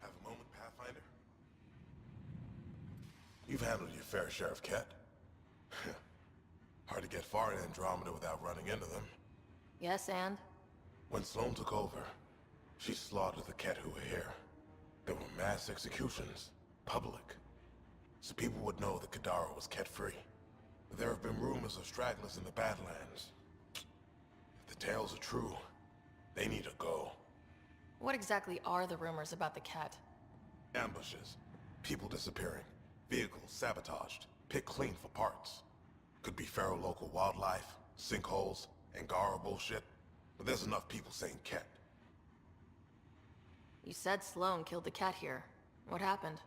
Have a moment, Pathfinder? You've handled your fair share of Ket. Hard to get far in Andromeda without running into them. Yes, and? When Sloane took over, she slaughtered the Ket who were here. There were mass executions, public. So people would know that Kadara was Ket-free. But there have been rumors of stragglers in the Badlands. If the tales are true, they need to go. What exactly are the rumors about the Ket? Ambushes, people disappearing, vehicles sabotaged, picked clean for parts. Could be feral local wildlife, sinkholes, Angara bullshit. But there's enough people saying Ket. You said Sloane killed the Ket here. What happened?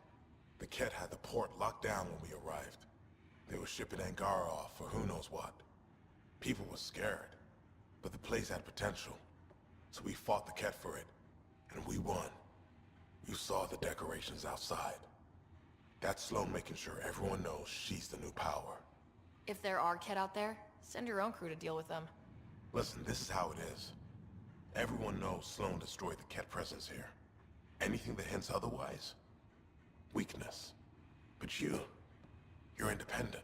The Ket had the port locked down when we arrived. They were shipping Angara off for who knows what. People were scared, but the place had potential. So we fought the Ket for it, and we won. You saw the decorations outside. That's Sloane making sure everyone knows she's the new power. If there are Ket out there, send your own crew to deal with them. Listen, this is how it is. Everyone knows Sloane destroyed the Ket presence here. Anything that hints otherwise, weakness. But you're independent.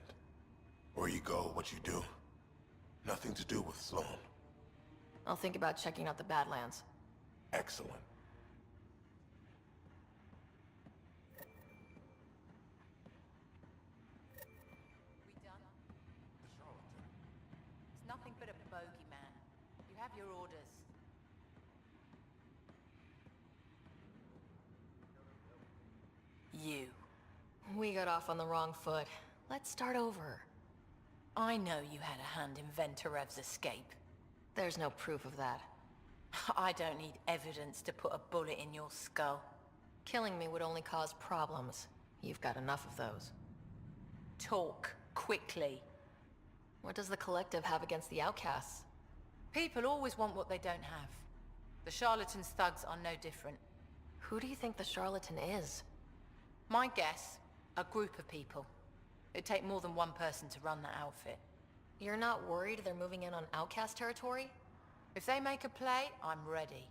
Where you go, what you do. Nothing to do with Sloane. I'll think about checking out the Badlands. Excellent. We done? It's nothing but a bogeyman. You have your orders. You. We got off on the wrong foot. Let's start over. I know you had a hand in Venturev's escape. There's no proof of that. I don't need evidence to put a bullet in your skull. Killing me would only cause problems. You've got enough of those. Talk, quickly. What does the Collective have against the outcasts? People always want what they don't have. The charlatans' thugs are no different. Who do you think the charlatan is? My guess, a group of people. It'd take more than one person to run that outfit. You're not worried they're moving in on outcast territory? If they make a play, I'm ready.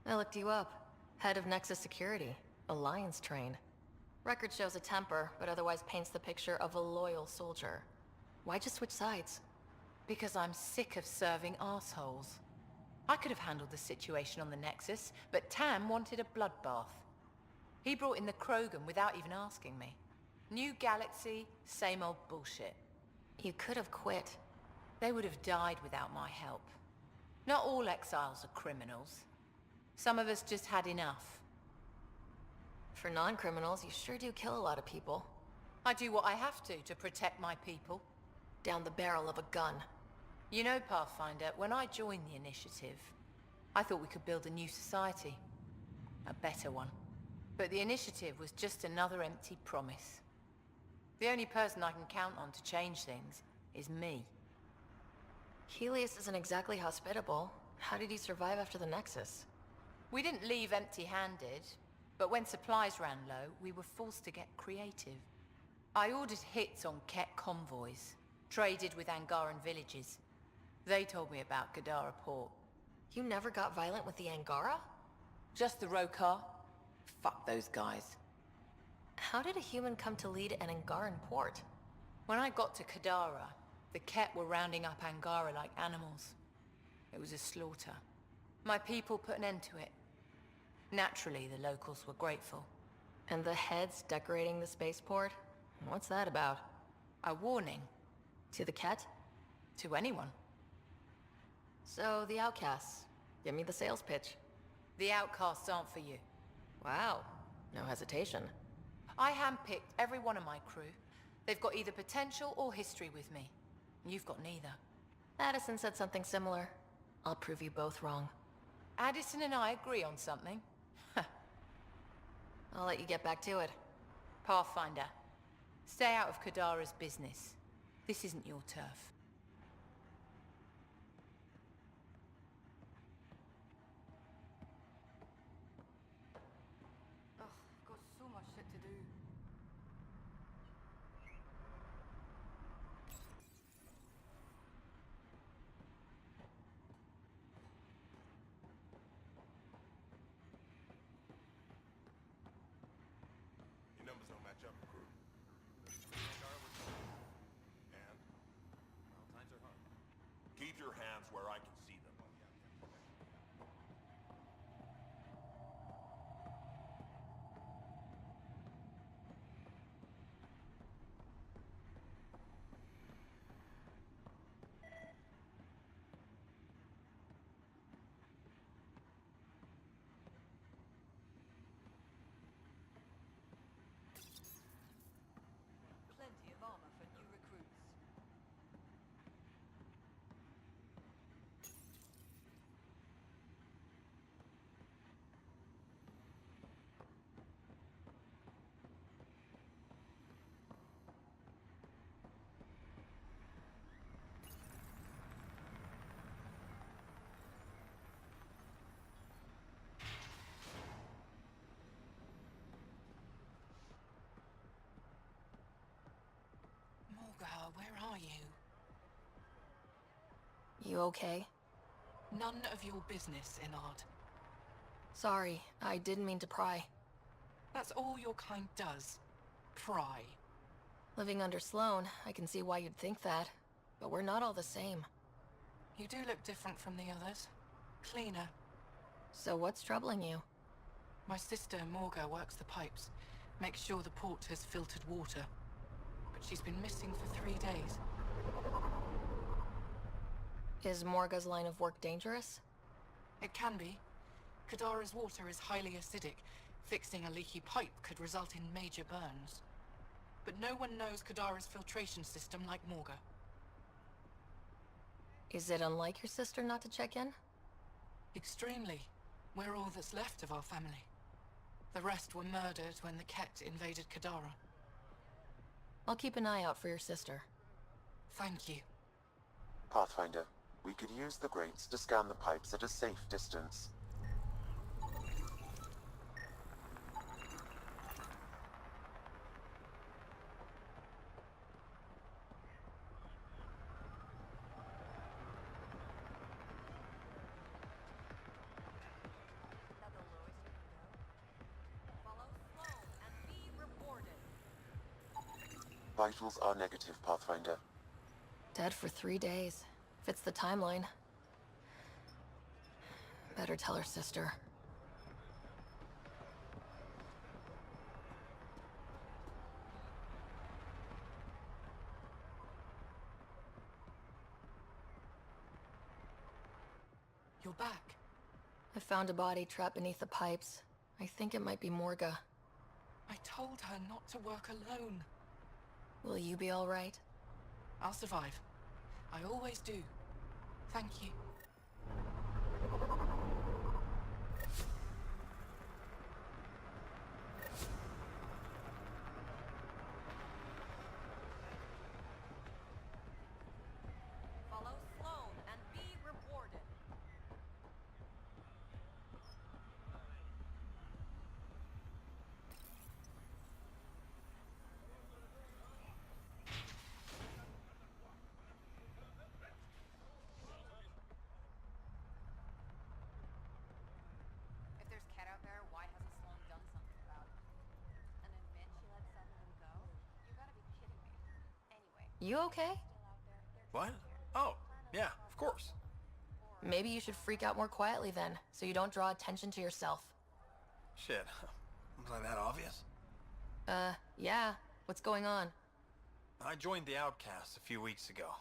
I looked you up. Head of Nexus Security. Alliance trained. Record shows a temper, but otherwise paints the picture of a loyal soldier. Why'd you switch sides? Because I'm sick of serving assholes. I could have handled the situation on the Nexus, but Tam wanted a bloodbath. He brought in the Krogan without even asking me. New galaxy, same old bullshit. You could have quit. They would have died without my help. Not all exiles are criminals. Some of us just had enough. For non-criminals, you sure do kill a lot of people. I do what I have to protect my people. Down the barrel of a gun. You know, Pathfinder, when I joined the Initiative, I thought we could build a new society. A better one. But the Initiative was just another empty promise. The only person I can count on to change things is me. Helios isn't exactly hospitable. How did he survive after the Nexus? We didn't leave empty-handed, but when supplies ran low, we were forced to get creative. I ordered hits on Ket convoys, traded with Angaran villages. They told me about Kadara port. You never got violent with the Angara? Just the Rokar? Fuck those guys. How did a human come to lead an Angaran port? When I got to Kadara, the Ket were rounding up Angara like animals. It was a slaughter. My people put an end to it. Naturally, the locals were grateful. And the heads decorating the spaceport? What's that about? A warning. To the Ket? To anyone. So, the outcasts. Give me the sales pitch. The outcasts aren't for you. Wow. No hesitation. I handpicked every one of my crew, They've got either potential or history with me. You've got neither. Addison said something similar. I'll prove you both wrong. Addison and I agree on something. I'll let you get back to it. Pathfinder, stay out of Kadara's business. This isn't your turf. Ugh, I've got so much shit to do. Your numbers don't match up, crew. And? Well, times are hard. Keep your hands where I can see them. Plenty of armor for new recruits. Morga, where are you? You okay? None of your business, Inard. Sorry, I didn't mean to pry. That's all your kind does. Pry. Living under Sloane, I can see why you'd think that. But we're not all the same. You do look different from the others. Cleaner. So what's troubling you? My sister, Morga, works the pipes. Makes sure the port has filtered water. But she's been missing for 3 days. Is Morga's line of work dangerous? It can be. Kadara's water is highly acidic. Fixing a leaky pipe could result in major burns. But no one knows Kadara's filtration system like Morga. Is it unlike your sister not to check in? Extremely. We're all that's left of our family. The rest were murdered when the Ket invaded Kadara. I'll keep an eye out for your sister. Thank you. Pathfinder, we could use the grates to scan the pipes at a safe distance. That the lowest you can go? Follow Sloane and be rewarded. Vitals are negative, Pathfinder. Dead for 3 days. Fits the timeline. Better tell her sister. You're back. I found a body trapped beneath the pipes. I think it might be Morga. I told her not to work alone. Will you be all right? I'll survive. I always do. Thank you. Follow Sloane and be rewarded. If there's Ket out there, why hasn't Sloane done something about it? And admit she let some of them go? You gotta be kidding me. Anyway, You okay? still out there. They're What? here. Oh, Plan on yeah, surviving. of course. Maybe you should freak out more quietly then, so you don't draw attention to yourself. Shit. Was that obvious? Yeah. What's going on? I joined the Outcasts a few weeks ago.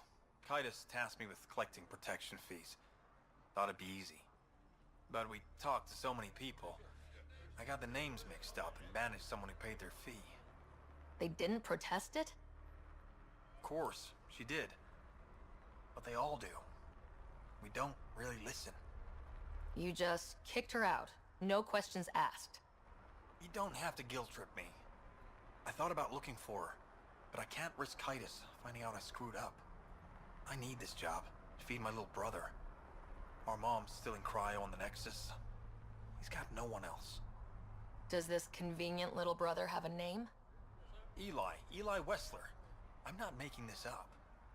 Kaitis tasked me with collecting protection fees. Thought it'd be easy. But we talked to so many people. I got the names mixed up and banished someone who paid their fee. They didn't protest it? course, she did. But they all do. We don't really listen. You just kicked her out. No questions asked. You don't have to guilt trip me. I thought about looking for her, but I can't risk Titus finding out I screwed up. I need this job to feed my little brother. Our mom's still in cryo on the Nexus. He's got no one else. Does this convenient little brother have a name? Eli Wessler. I'm not making this up.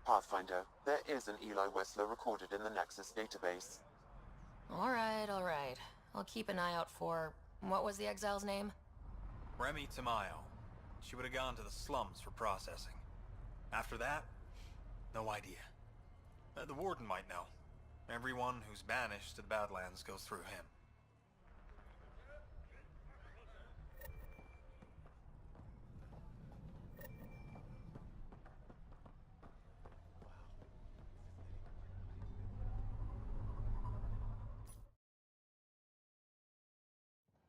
Pathfinder, there is an Eli Wessler recorded in the Nexus database. All right. I'll keep an eye out for... What was the exile's name? Remy Tamayo. She would have gone to the slums for processing. After that, no idea. The warden might know. Everyone who's banished to the Badlands goes through him.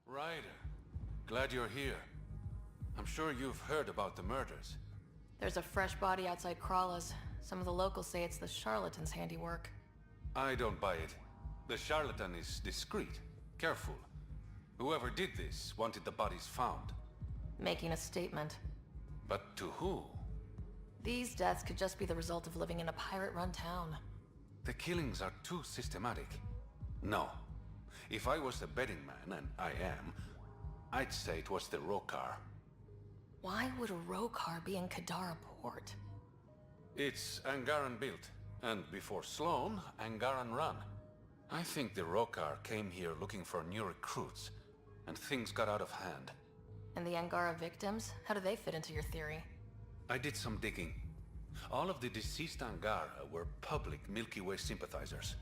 Ryder, glad you're here. I'm sure you've heard about the murders. There's a fresh body outside Krala's. Some of the locals say it's the charlatan's handiwork. I don't buy it. The charlatan is discreet, careful. Whoever did this wanted the bodies found. Making a statement. But to who? These deaths could just be the result of living in a pirate-run town. The killings are too systematic. No. If I was the betting man, and I am, I'd say it was the Rokar. Why would a Rokar be in Kadara port? It's Angaran built, and before Sloan, Angaran run. I think the Rokar came here looking for new recruits, and things got out of hand. And the Angara victims? How do they fit into your theory? I did some digging. All of the deceased Angara were public Milky Way sympathizers.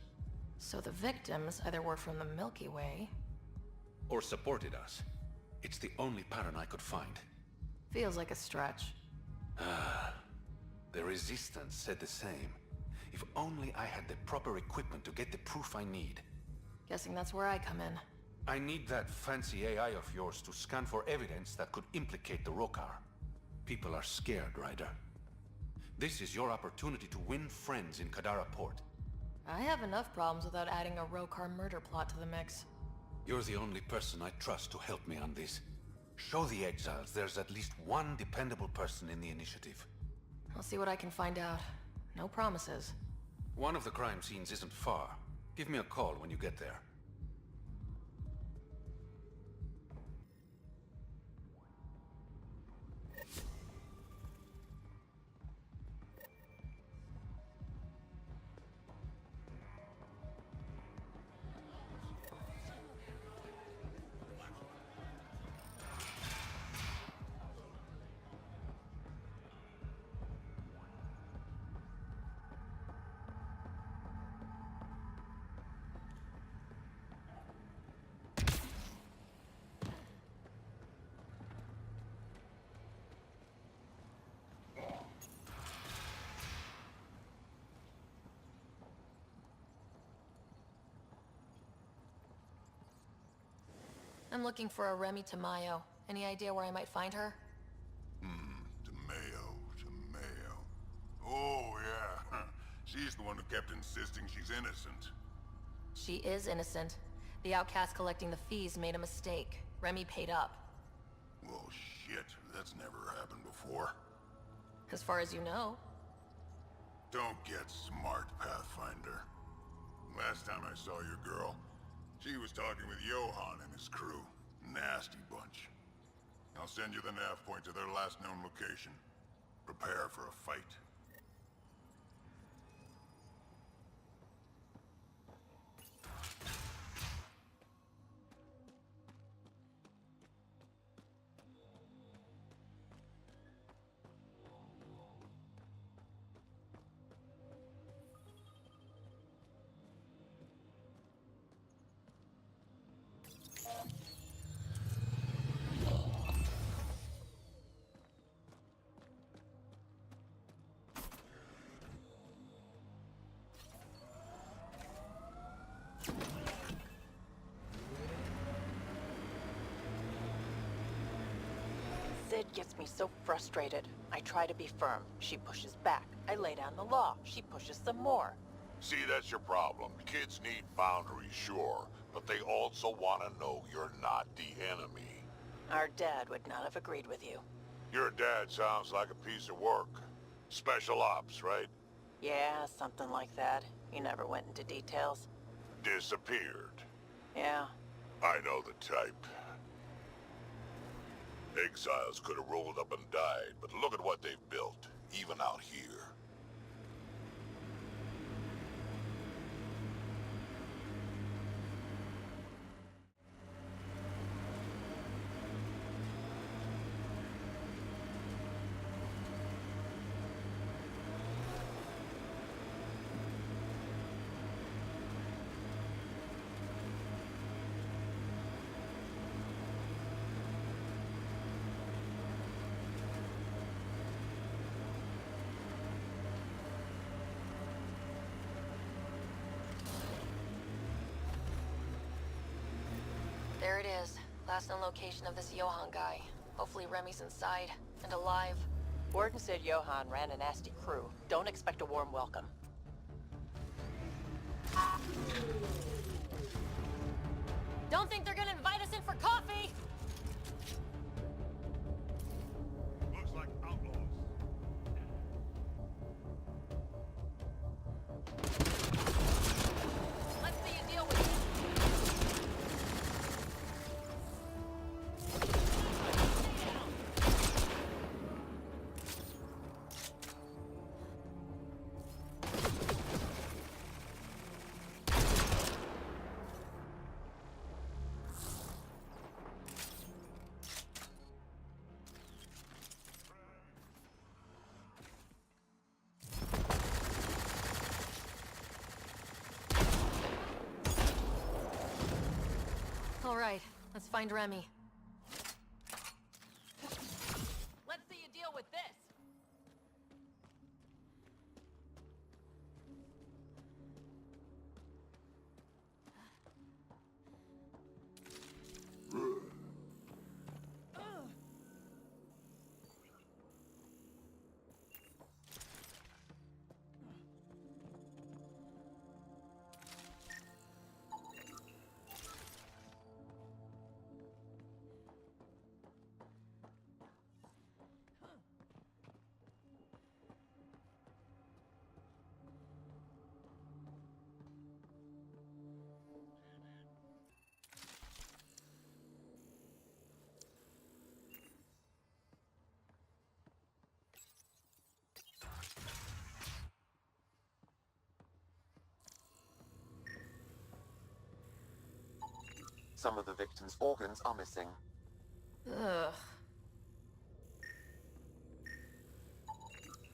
So the victims either were from the Milky Way... Or supported us. It's the only pattern I could find. Feels like a stretch. The Resistance said the same. If only I had the proper equipment to get the proof I need. Guessing that's where I come in. I need that fancy AI of yours to scan for evidence that could implicate the Rokar. People are scared, Ryder. This is your opportunity to win friends in Kadara Port. I have enough problems without adding a Rokar murder plot to the mix. You're the only person I trust to help me on this. Show the exiles there's at least one dependable person in the initiative. I'll see what I can find out. No promises. One of the crime scenes isn't far. Give me a call when you get there. I'm looking for a Remy Tamayo. Any idea where I might find her? Tamayo. Oh, yeah. She's the one who kept insisting she's innocent. She is innocent. The outcast collecting the fees made a mistake. Remy paid up. Well, shit. That's never happened before. As far as you know. Don't get smart, Pathfinder. Last time I saw your girl, she was talking with Johan and his crew. Nasty bunch. I'll send you the nav point to their last known location. Prepare for a fight. Sid gets me so frustrated. I try to be firm. She pushes back. I lay down the law. She pushes some more. See, that's your problem. Kids need boundaries, sure, but they also want to know you're not the enemy. Our dad would not have agreed with you. Your dad sounds like a piece of work. Special ops, right? Yeah, something like that. He never went into details. Disappeared. Yeah. I know the type. Exiles could have rolled up and died, but look at what they've built, even out here. There it is. Last known location of this Johann guy. Hopefully Remy's inside and alive. Warden said Johann ran a nasty crew. Don't expect a warm welcome. Don't think they're gonna invite us in for coffee! Looks like outlaws. Let's see you deal with it. All right, let's find Remy. Let's see you deal with this. Some of the victim's organs are missing. Ugh.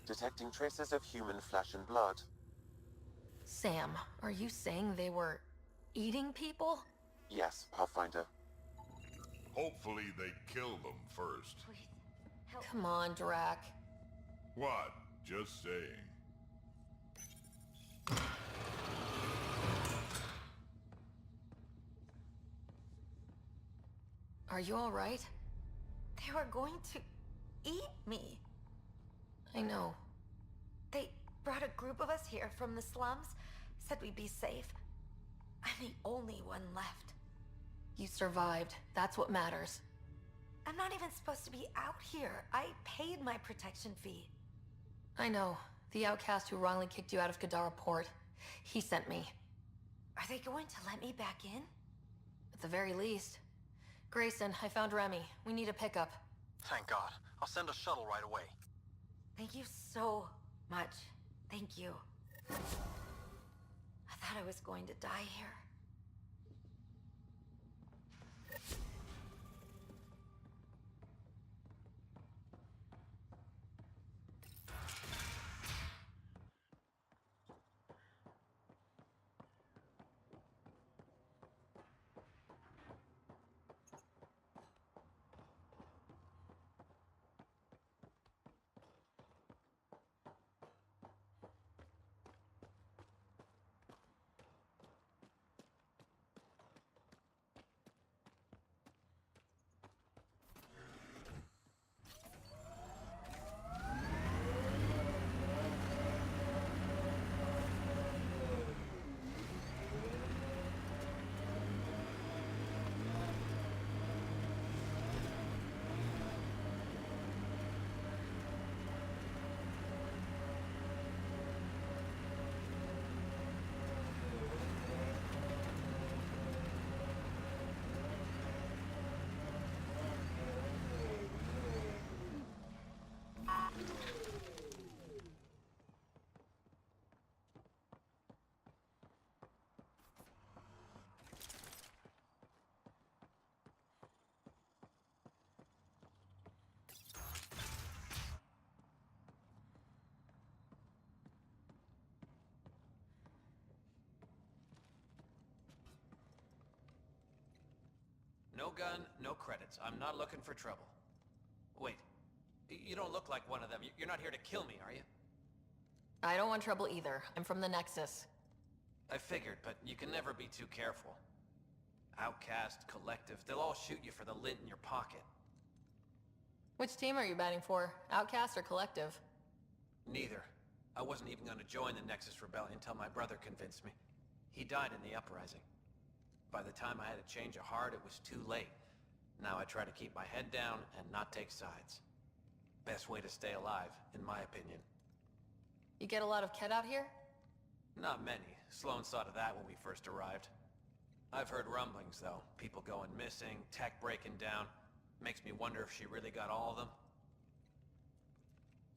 Detecting traces of human flesh and blood. Sam, are you saying they were eating people? Yes, Pathfinder. Hopefully they kill them first. Come on, Drac. What? Just saying. Are you all right? They were going to eat me. I know. They brought a group of us here from the slums, said we'd be safe. I'm the only one left. You survived. That's what matters. I'm not even supposed to be out here. I paid my protection fee. I know. The outcast who wrongly kicked you out of Kadara port. He sent me. Are they going to let me back in? At the very least. Grayson, I found Remy. We need a pickup. Thank God. I'll send a shuttle right away. Thank you so much. Thank you. I thought I was going to die here. No gun, no credits. I'm not looking for trouble. Wait. You don't look like one of them. You're not here to kill me, are you? I don't want trouble either. I'm from the Nexus. I figured, but you can never be too careful. Outcast, Collective, they'll all shoot you for the lint in your pocket. Which team are you batting for? Outcast or Collective? Neither. I wasn't even going to join the Nexus Rebellion until my brother convinced me. He died in the uprising. By the time I had to change a heart, it was too late. Now I try to keep my head down and not take sides. Best way to stay alive, in my opinion. You get a lot of Kett out here? Not many. Sloan saw to that when we first arrived. I've heard rumblings, though. People going missing, tech breaking down. Makes me wonder if she really got all of them.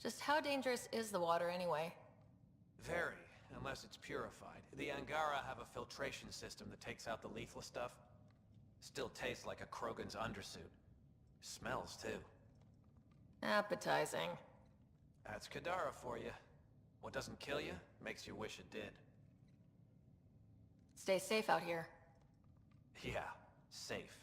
Just how dangerous is the water anyway? Very, unless it's purified. The Angara have a filtration system that takes out the lethal stuff. Still tastes like a Krogan's undersuit. Smells, too. Appetizing. That's Kadara for you. What doesn't kill you, makes you wish it did. Stay safe out here. Yeah, safe.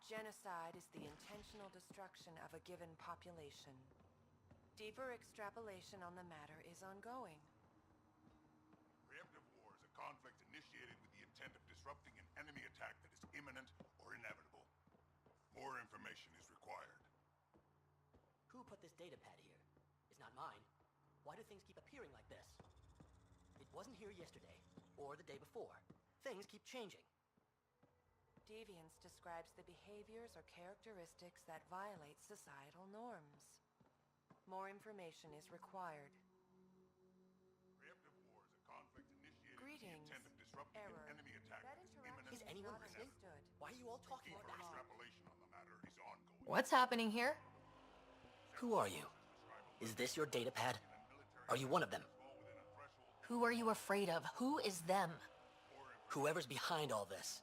Genocide is the intentional destruction of a given population. Deeper extrapolation on the matter is ongoing. Preemptive war is a conflict initiated with the intent of disrupting an enemy attack that is imminent or inevitable. More information is required. Who put this datapad here? It's not mine. Why do things keep appearing like this? It wasn't here yesterday, or the day before. Things keep changing. Deviance describes the behaviors or characteristics that violate societal norms. More information is required. Preemptive war is a conflict initiated Greetings. with the intent of disrupting Error. an enemy attack That that is interaction imminent Is anyone not listening? understood. Why are you all talking like Deeper that? extrapolation on the matter is ongoing. What's happening here? Who are you? Is this your datapad? Are you one of them? Who are you afraid of? Who is them? Whoever's behind all this.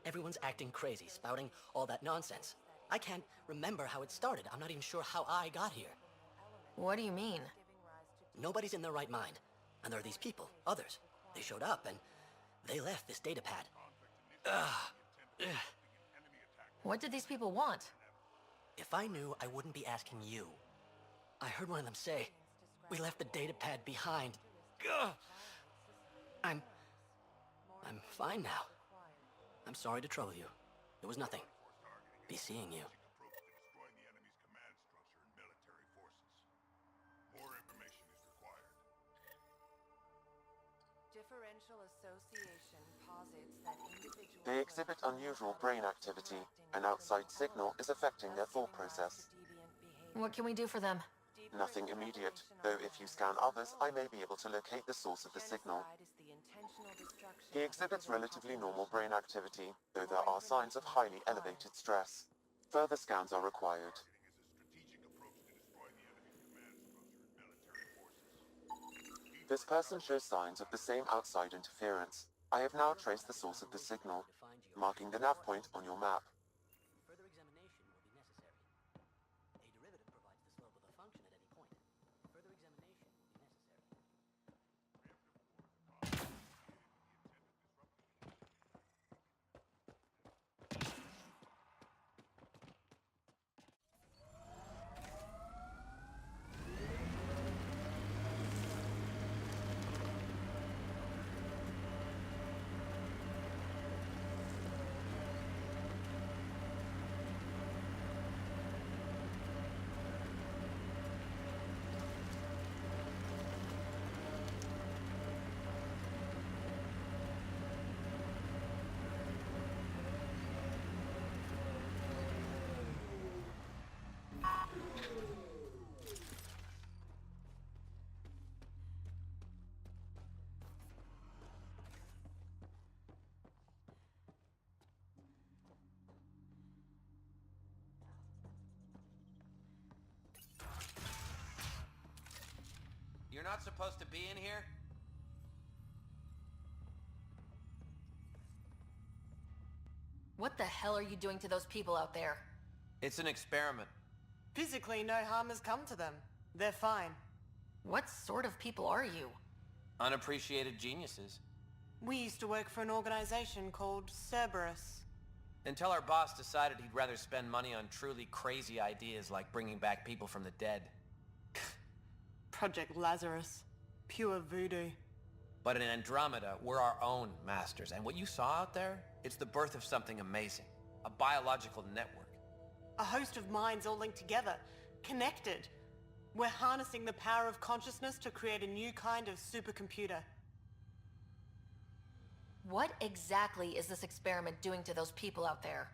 Everyone's acting crazy, spouting all that nonsense. I can't remember how it started. I'm not even sure how I got here. What do you mean? Nobody's in their right mind. And there are these people, others. They showed up and they left this datapad. Ugh. What did these people want? If I knew, I wouldn't be asking you. I heard one of them say, we left the datapad behind. Ugh. I'm fine now. I'm sorry to trouble you. It was nothing. Be seeing you. Approach to destroying the enemy's command structure and military forces. More information is required. Differential association posits that individuals... They exhibit unusual brain activity. An outside signal is affecting their thought process. What can we do for them? Nothing immediate, though if you scan others, I may be able to locate the source of the signal. He exhibits relatively normal brain activity, though there are signs of highly elevated stress. Further scans are required. This person shows signs of the same outside interference. I have now traced the source of the signal, marking the nav point on your map. Further examination will be necessary. A derivative provides the slope of a function at any point. not supposed to be in here? What the hell are you doing to those people out there? It's an experiment. Physically, no harm has come to them. They're fine. What sort of people are you? Unappreciated geniuses. We used to work for an organization called Cerberus. Until our boss decided he'd rather spend money on truly crazy ideas like bringing back people from the dead. Project Lazarus. Pure voodoo. But in Andromeda, we're our own masters. And what you saw out there, it's the birth of something amazing. A biological network. A host of minds all linked together. Connected. We're harnessing the power of consciousness to create a new kind of supercomputer. What exactly is this experiment doing to those people out there?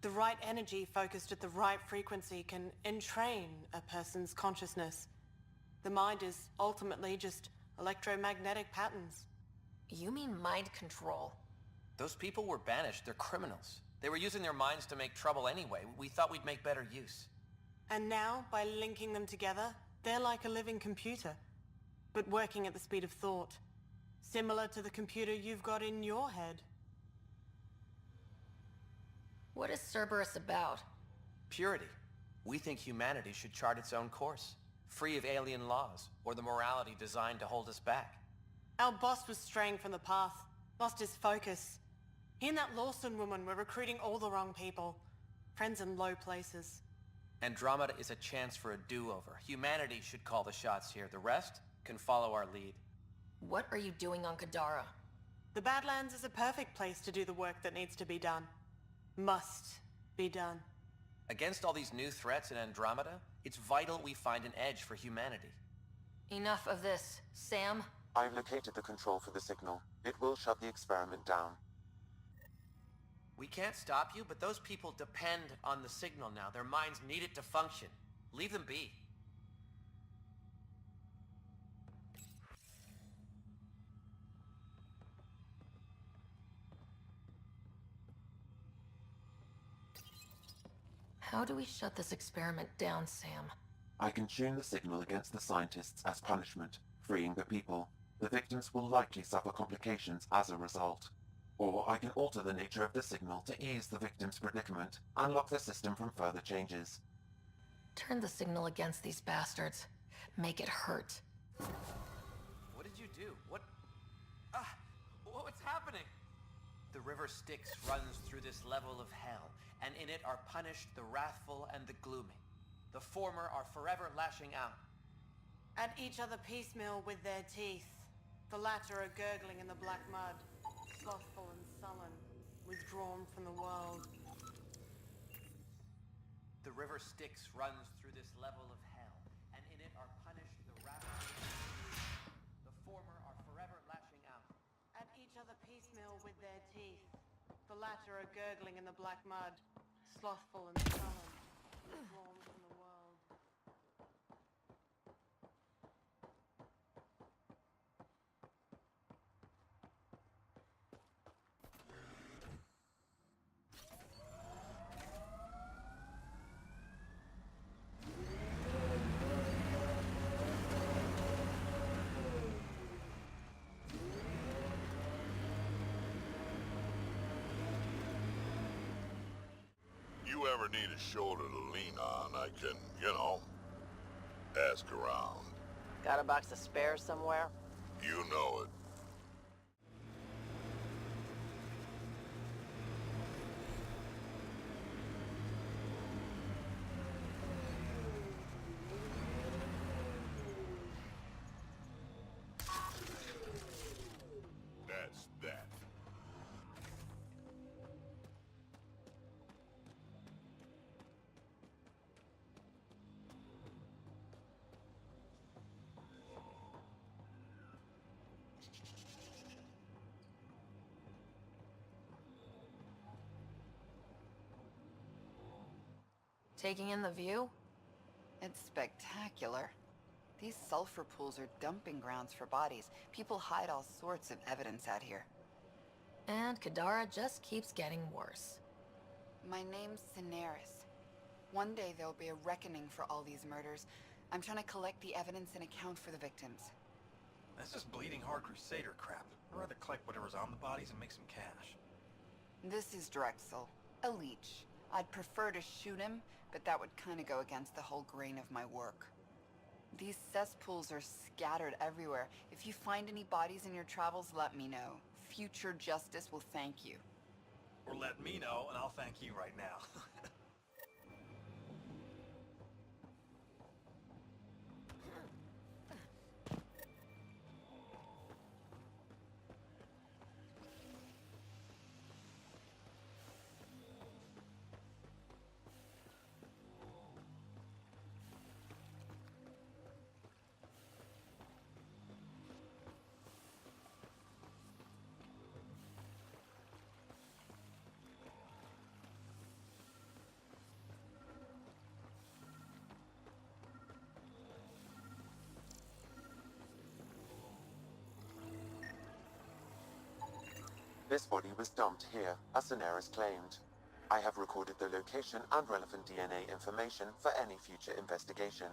The right energy focused at the right frequency can entrain a person's consciousness. The mind is ultimately just electromagnetic patterns. You mean mind control? Those people were banished. They're criminals. They were using their minds to make trouble anyway. We thought we'd make better use. And now, by linking them together, they're like a living computer, but working at the speed of thought. Similar to the computer you've got in your head. What is Cerberus about? Purity. We think humanity should chart its own course, free of alien laws, or the morality designed to hold us back. Our boss was straying from the path, lost his focus. He and that Lawson woman were recruiting all the wrong people. Friends in low places. Andromeda is a chance for a do-over. Humanity should call the shots here. The rest can follow our lead. What are you doing on Kadara? The Badlands is a perfect place to do the work that needs to be done. Must be done. Against all these new threats in Andromeda, it's vital we find an edge for humanity. Enough of this. Sam? I've located the control for the signal. It will shut the experiment down. We can't stop you, but those people depend on the signal now. Their minds need it to function. Leave them be. How do we shut this experiment down, Sam? I can tune the signal against the scientists as punishment, freeing the people. The victims will likely suffer complications as a result. Or I can alter the nature of the signal to ease the victim's predicament, unlock the system from further changes. Turn the signal against these bastards. Make it hurt. What did you do? What's happening? The river Styx runs through this level of hell, and in it are punished the wrathful and the gloomy. The former are forever lashing out. At each other piecemeal with their teeth. The latter are gurgling in the black mud, slothful and sullen, withdrawn from the world. The river Styx runs through this level of hell, and in it are punished the wrathful. The former are forever lashing out. At each other piecemeal with their teeth. The latter are gurgling in the black mud, slothful and sullen, withdrawn from the world. You ever need a shoulder to lean on, I can, ask around. Got a box of spares somewhere? You know it. That's that. Taking in the view? It's spectacular. These sulfur pools are dumping grounds for bodies. People hide all sorts of evidence out here. And Kadara just keeps getting worse. My name's Cineris. One day there'll be a reckoning for all these murders. I'm trying to collect the evidence and account for the victims. That's just bleeding hard Crusader crap. I'd rather collect whatever's on the bodies and make some cash. This is Drexel, a leech. I'd prefer to shoot him, but that would kind of go against the whole grain of my work. These cesspools are scattered everywhere. If you find any bodies in your travels, let me know. Future justice will thank you. Or let me know, and I'll thank you right now. This body was dumped here, as Daenerys claimed. I have recorded the location and relevant DNA information for any future investigation.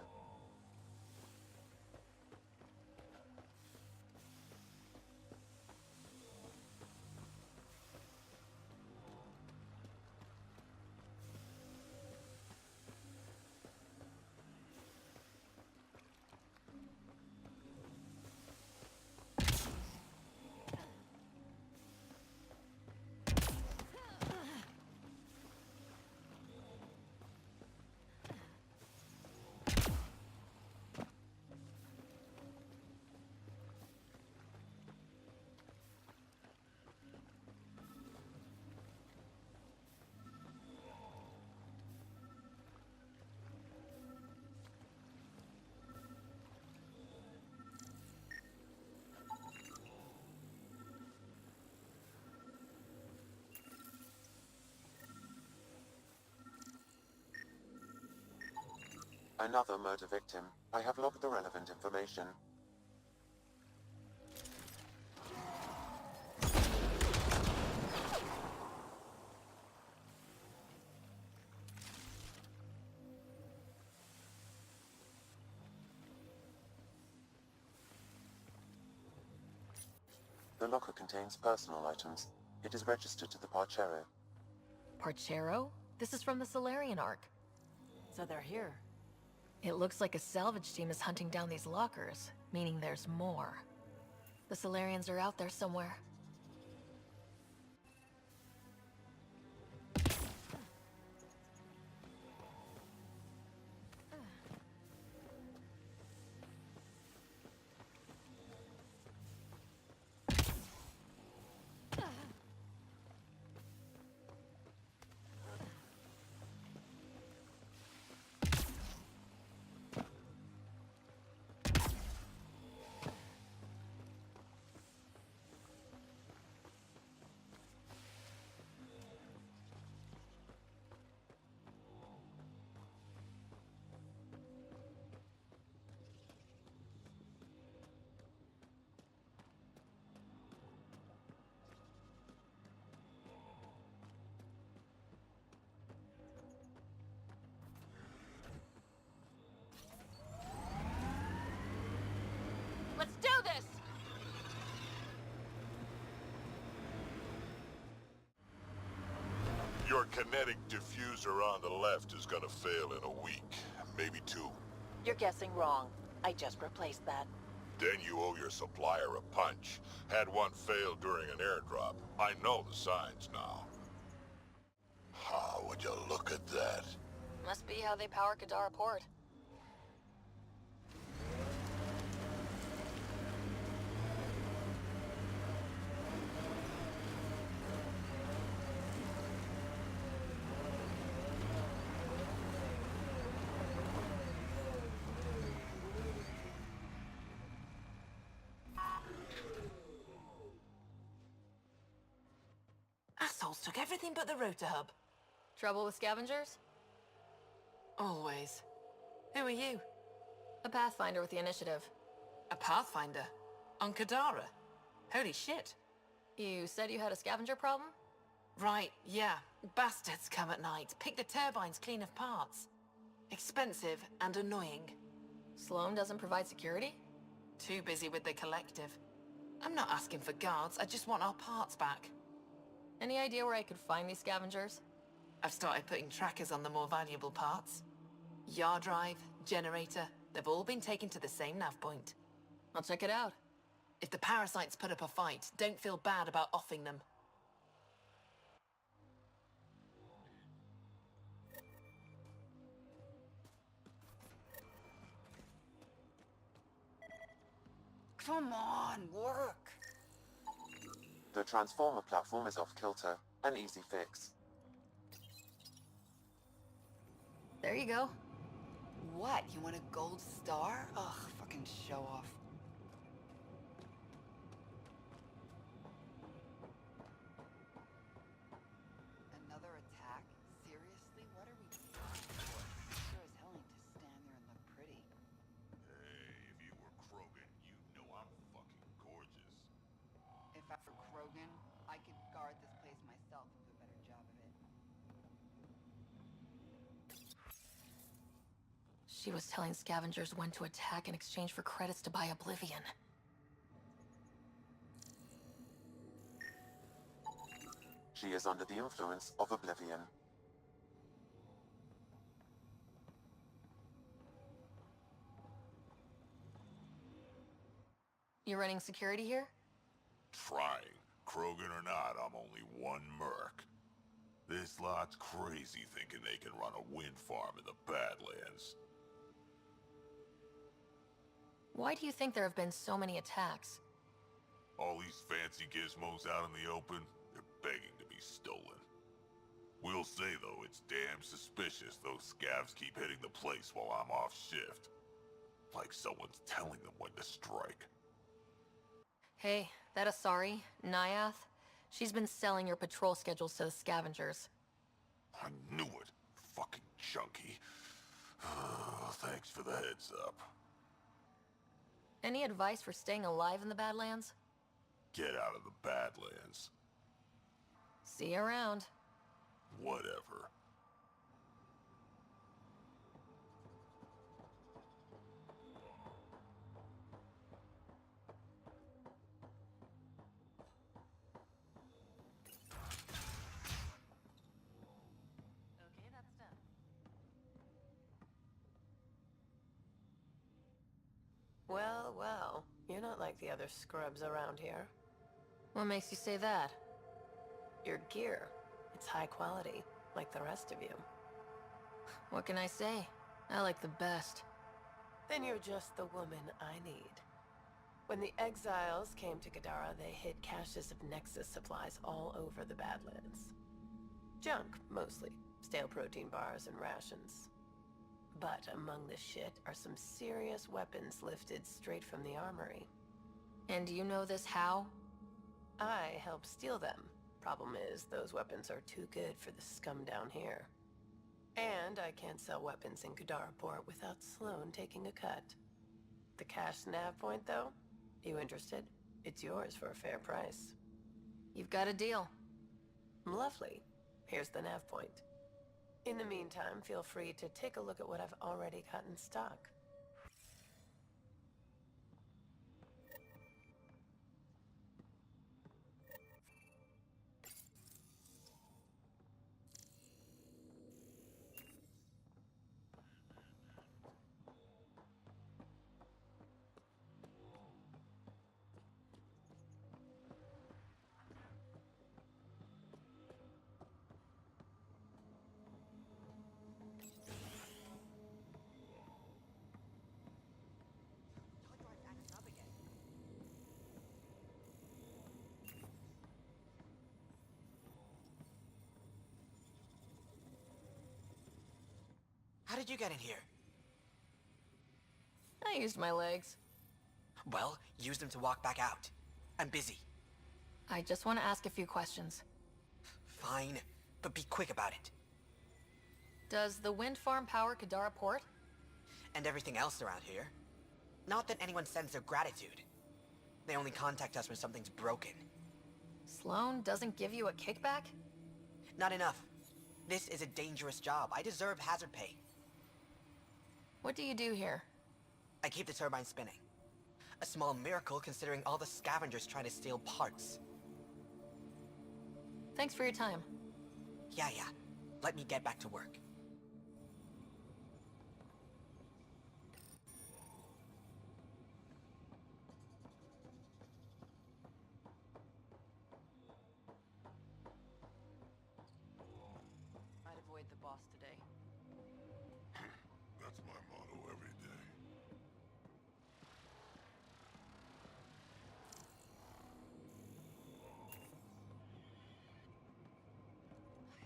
Another murder victim. I have logged the relevant information. The locker contains personal items. It is registered to the Parchero. Parchero? This is from the Solarian Arc. So they're here. It looks like a salvage team is hunting down these lockers, meaning there's more. The Solarians are out there somewhere. Let's do this! Your kinetic diffuser on the left is gonna fail in a week, maybe 2. You're guessing wrong. I just replaced that. Then you owe your supplier a punch. Had one fail during an airdrop. I know the signs now. How would you look at that? Must be how they power Kadara Port. Assholes took everything but the rotor hub. Trouble with scavengers? Always. Who are you? A Pathfinder with the initiative. A Pathfinder? On Kadara? Holy shit. You said you had a scavenger problem? Right, yeah. Bastards come at night, pick the turbines clean of parts. Expensive and annoying. Sloan doesn't provide security? Too busy with the collective. I'm not asking for guards, I just want our parts back. Any idea where I could find these scavengers? I've started putting trackers on the more valuable parts. Yard drive, generator, they've all been taken to the same nav point. I'll check it out. If the parasites put up a fight, don't feel bad about offing them. Come on, work! The transformer platform is off kilter. An easy fix. There you go. What? You want a gold star? Ugh, fucking show off. Another attack? Seriously? What are we doing for? Sure as hell need to stand there and look pretty. Hey, if you were Krogan, you'd know I'm fucking gorgeous. If I were Krogan, I could guard this place myself and do a better job of it. She was telling scavengers when to attack in exchange for credits to buy Oblivion. She is under the influence of Oblivion. You running security here? Trying. Krogan or not, I'm only one merc. This lot's crazy thinking they can run a wind farm in the Badlands. Why do you think there have been so many attacks? All these fancy gizmos out in the open, they're begging to be stolen. We'll say, though, it's damn suspicious those scavs keep hitting the place while I'm off shift. Like someone's telling them when to strike. Hey, that Asari, Nyath, she's been selling your patrol schedules to the scavengers. I knew it. Fucking chunky. Thanks for the heads up. Any advice for staying alive in the Badlands? Get out of the Badlands. See you around. Whatever. Okay, that's done. Well, well. You're not like the other scrubs around here. What makes you say that? Your gear. It's high quality, like the rest of you. What can I say? I like the best. Then you're just the woman I need. When the exiles came to Kadara, they hid caches of Nexus supplies all over the Badlands. Junk, mostly. Stale protein bars and rations. But among the shit are some serious weapons lifted straight from the armory. And do you know this how? I helped steal them. Problem is, those weapons are too good for the scum down here. And I can't sell weapons in Kadara Port without Sloan taking a cut. The cash nav point, though? You interested? It's yours for a fair price. You've got a deal. Lovely. Here's the nav point. In the meantime, feel free to take a look at what I've already got in stock. How did you get in here? I used my legs. Well, use them to walk back out. I'm busy. I just want to ask a few questions. Fine, but be quick about it. Does the wind farm power Kadara Port? And everything else around here. Not that anyone sends their gratitude. They only contact us when something's broken. Sloan doesn't give you a kickback? Not enough. This is a dangerous job. I deserve hazard pay. What do you do here? I keep the turbine spinning. A small miracle considering all the scavengers trying to steal parts. Thanks for your time. Yeah. Let me get back to work. I'd avoid the boss today. That's my motto every day.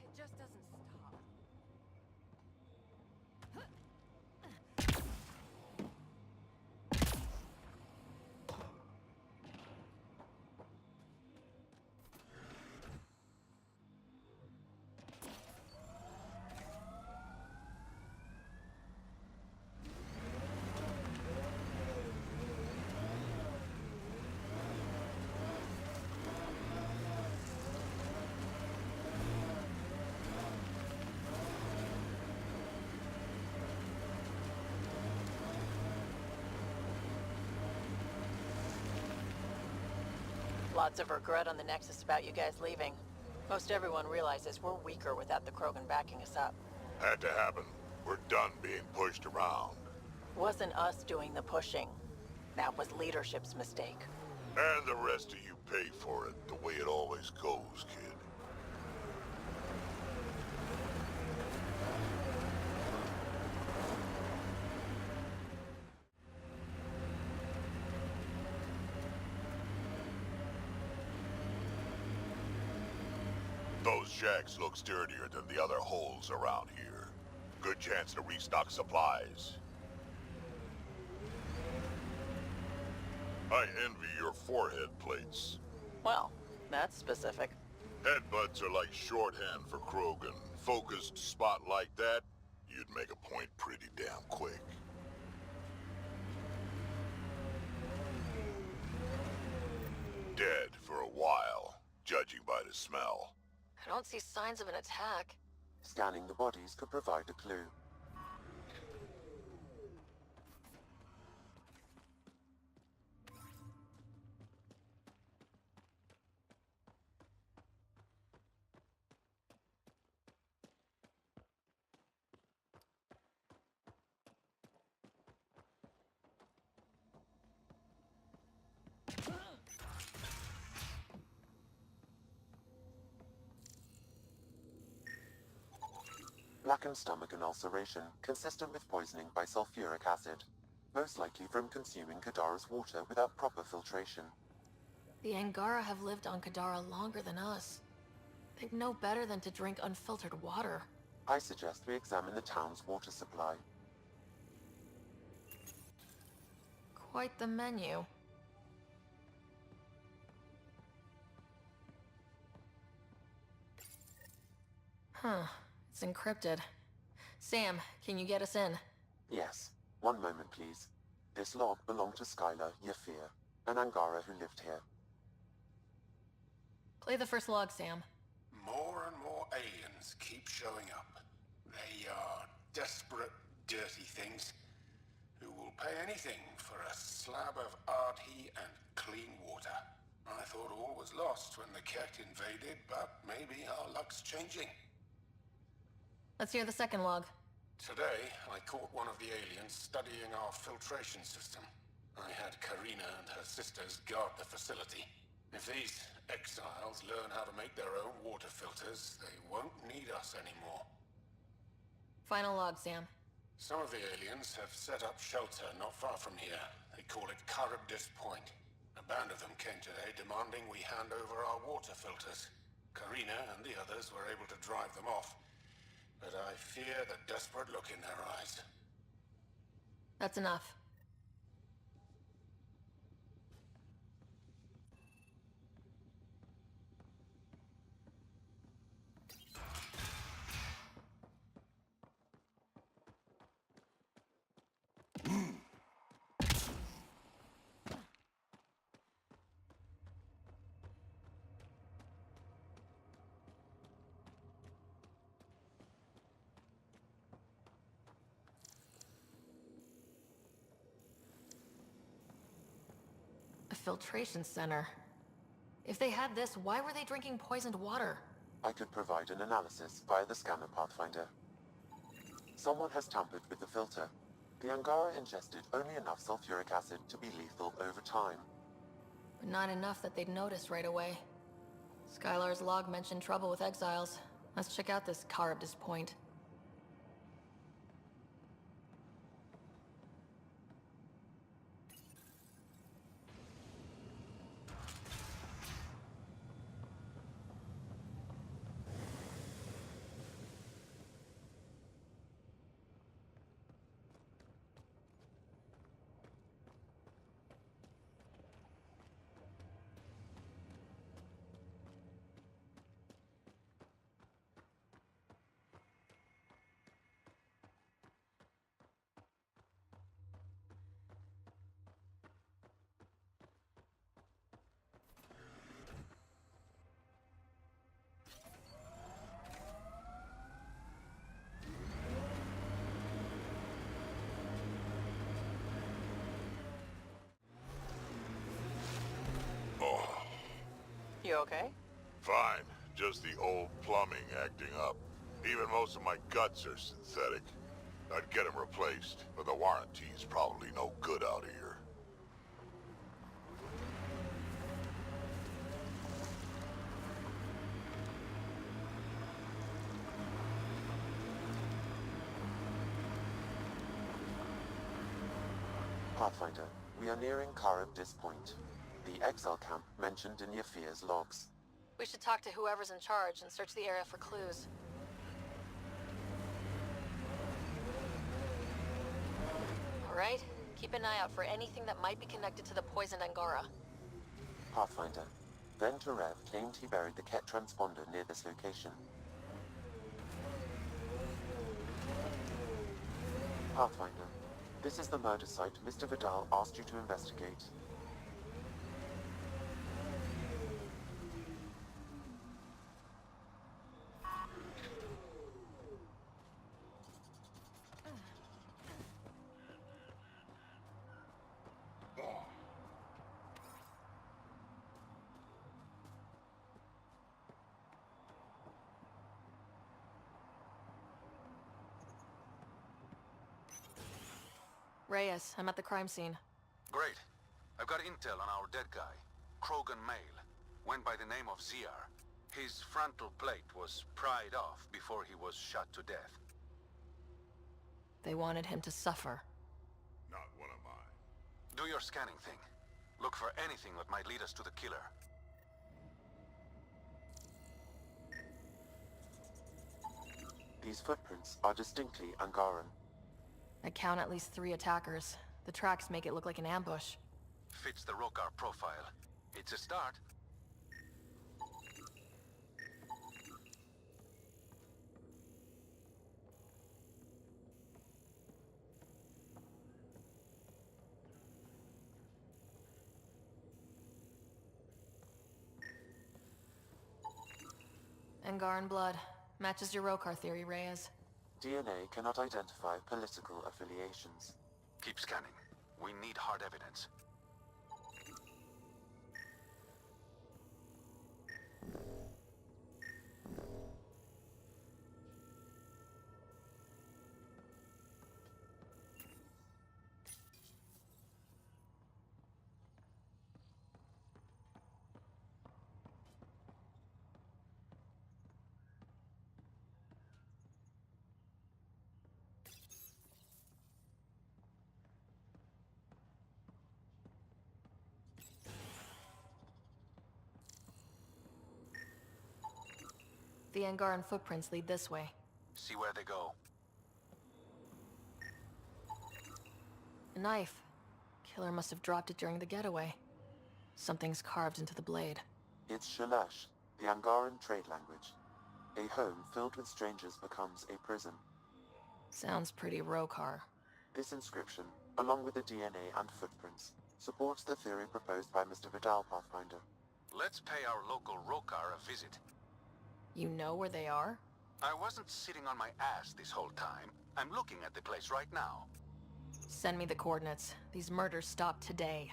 It just doesn't stop. Lots of regret on the Nexus about you guys leaving. Most everyone realizes we're weaker without the Krogan backing us up. Had to happen. We're done being pushed around. Wasn't us doing the pushing. That was leadership's mistake. And the rest of you pay for it, the way it always goes, kid. Those shacks look sturdier than the other holes around here. Good chance to restock supplies. I envy your forehead plates. Well, that's specific. Headbutts are like shorthand for Krogan. Focused spot like that, you'd make a point pretty damn quick. Dead for a while, judging by the smell. I don't see signs of an attack. Scanning the bodies could provide a clue. Blackened stomach and ulceration, consistent with poisoning by sulfuric acid. Most likely from consuming Kadara's water without proper filtration. The Angara have lived on Kadara longer than us. They'd know better than to drink unfiltered water. I suggest we examine the town's water supply. Quite the menu. Huh. It's encrypted. Sam, can you get us in? Yes. One moment, please. This log belonged to Skylar Yafir, an Angara who lived here. Play the first log, Sam. More and more aliens keep showing up. They are desperate, dirty things who will pay anything for a slab of Ardhi and clean water. I thought all was lost when the Ket invaded, but maybe our luck's changing. Let's hear the second log. Today, I caught one of the aliens studying our filtration system. I had Karina and her sisters guard the facility. If these exiles learn how to make their own water filters, they won't need us anymore. Final log, Sam. Some of the aliens have set up shelter not far from here. They call it Charybdis Point. A band of them came today demanding we hand over our water filters. Karina and the others were able to drive them off, but I fear the desperate look in their eyes. That's enough. filtration center. If they had this, why were they drinking poisoned water? I could provide an analysis via the scanner, Pathfinder. Someone has tampered with the filter. The Angara ingested only enough sulfuric acid to be lethal over time. But not enough that they'd notice right away. Skylar's log mentioned trouble with exiles. Let's check out this Charybdis point. You okay? Fine. Just the old plumbing acting up. Even most of my guts are synthetic. I'd get them replaced, but the warranty's probably no good out here. Pathfinder, we are nearing Charybdis Point, the exile camp mentioned in Yafir's logs. We should talk to whoever's in charge and search the area for clues. Alright, keep an eye out for anything that might be connected to the poisoned Angara. Pathfinder, Venturev claimed he buried the Ket transponder near this location. Pathfinder, this is the murder site Mr. Vidal asked you to investigate. Reyes, I'm at the crime scene. Great. I've got intel on our dead guy. Krogan male. Went by the name of ZR. His frontal plate was pried off before he was shot to death. They wanted him to suffer. Not one of mine. Do your scanning thing. Look for anything that might lead us to the killer. These footprints are distinctly Angaran. I count at least 3 attackers. The tracks make it look like an ambush. Fits the Rokar profile. It's a start. Angaran blood. Matches your Rokar theory, Reyes. DNA cannot identify political affiliations. Keep scanning. We need hard evidence. The Angaran footprints lead this way. See where they go. A knife. Killer must have dropped it during the getaway. Something's carved into the blade. It's Shalash, the Angaran trade language. A home filled with strangers becomes a prison. Sounds pretty Rokar. This inscription, along with the DNA and footprints, supports the theory proposed by Mr. Vidal, Pathfinder. Let's pay our local Rokar a visit. You know where they are? I wasn't sitting on my ass this whole time. I'm looking at the place right now. Send me the coordinates. These murders stop today.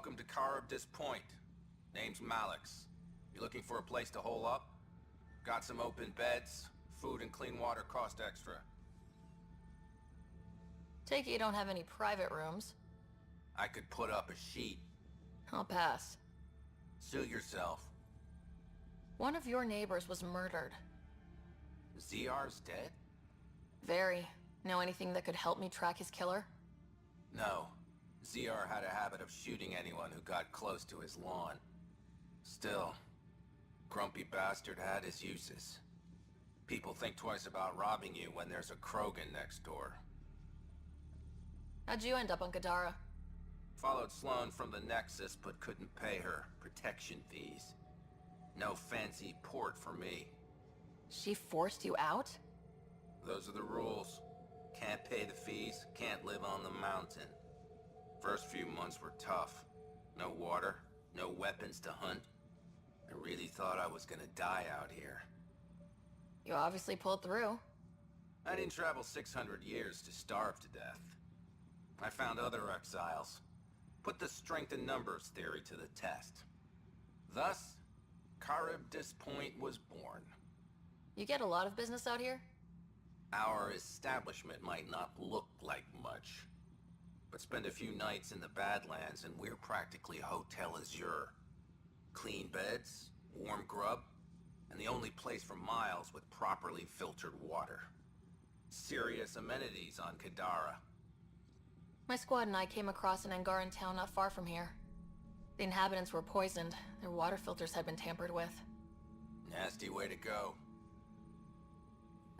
Welcome to Caribdis Point. Name's Malix. You looking for a place to hole up? Got some open beds. Food and clean water cost extra. Take it you don't have any private rooms. I could put up a sheet. I'll pass. Suit yourself. One of your neighbors was murdered. ZR's dead? Very. Know anything that could help me track his killer? No. ZR had a habit of shooting anyone who got close to his lawn. Still, grumpy bastard had his uses. People think twice about robbing you when there's a Krogan next door. How'd you end up on Kadara? Followed Sloane from the Nexus, but couldn't pay her protection fees. No fancy port for me. She forced you out? Those are the rules. Can't pay the fees, can't live on the mountain. First few months were tough. No water, no weapons to hunt. I really thought I was gonna die out here. You obviously pulled through. I didn't travel 600 years to starve to death. I found other exiles. Put the strength in numbers theory to the test. Thus, Caribdis Point was born. You get a lot of business out here? Our establishment might not look like much, but spend a few nights in the Badlands and we're practically Hotel Azure. Clean beds, warm grub, and the only place for miles with properly filtered water. Serious amenities on Kadara. My squad and I came across an Angaran town not far from here. The inhabitants were poisoned. Their water filters had been tampered with. Nasty way to go.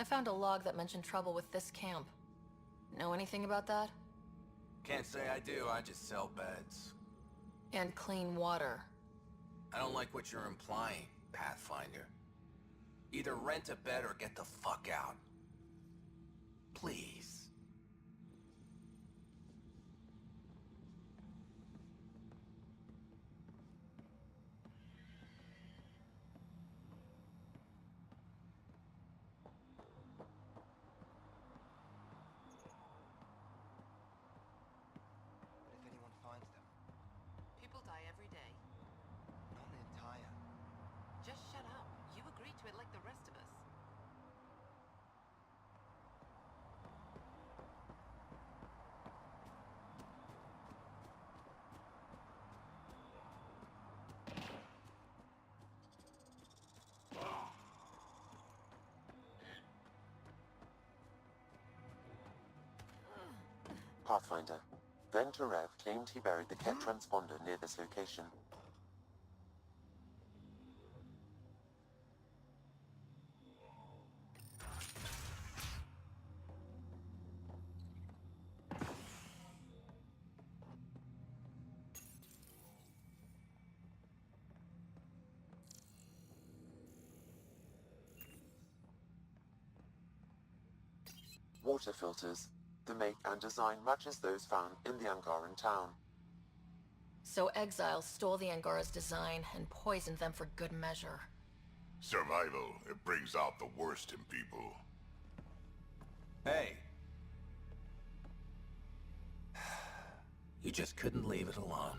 I found a log that mentioned trouble with this camp. Know anything about that? Can't say I do, I just sell beds. And clean water. I don't like what you're implying, Pathfinder. Either rent a bed or get the fuck out. Please. People die every day. Not the entire. Just shut up. You agreed to it like the rest of us. Pathfinder. Then Terev claimed he buried the Ket transponder near this location. Water filters. The make and design matches those found in the Angaran town. So exiles stole the Angara's design and poisoned them for good measure. Survival, it brings out the worst in people. Hey. You just couldn't leave it alone.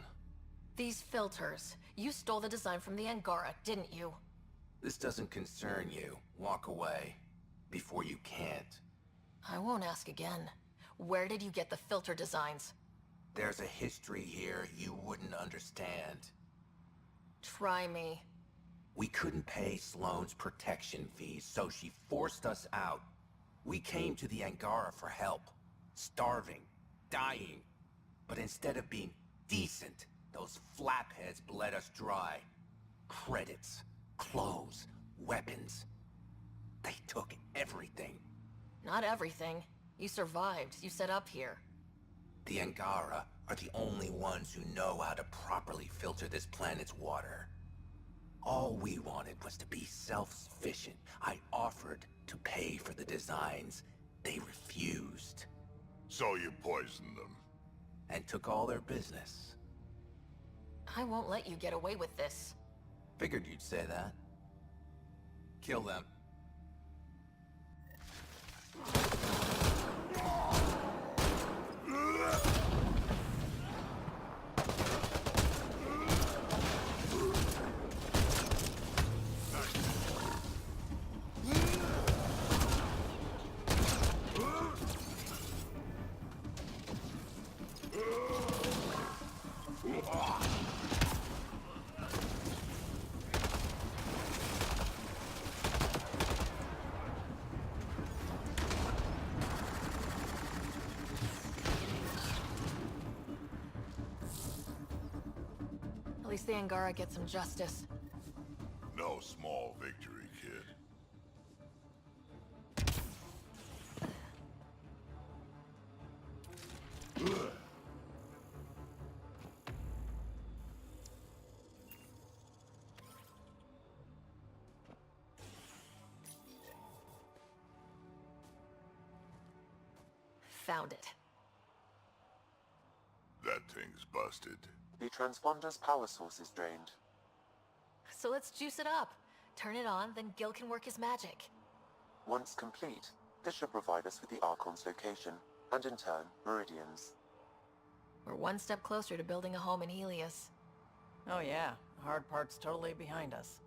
These filters. You stole the design from the Angara, didn't you? This doesn't concern you. Walk away. Before you can't. I won't ask again. Where did you get the filter designs? There's a history here you wouldn't understand. Try me. We couldn't pay Sloane's protection fees, so she forced us out. We came to the Angara for help. Starving. Dying. But instead of being decent, those flapheads bled us dry. Credits. Clothes. Weapons. They took everything. Not everything. You survived. You set up here. The Angara are the only ones who know how to properly filter this planet's water. All we wanted was to be self-sufficient. I offered to pay for the designs. They refused. So you poisoned them? And took all their business. I won't let you get away with this. Figured you'd say that. Kill them. least the Angara get some justice. No small victory, kid. Found it. That thing's busted. The transponder's power source is drained. So let's juice it up. Turn it on, then Gil can work his magic. Once complete, this should provide us with the Archon's location, and in turn, Meridian's. We're one step closer to building a home in Helios. Oh yeah, the hard part's totally behind us.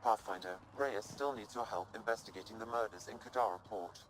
Pathfinder, Reyes still needs your help investigating the murders in Kadara Port.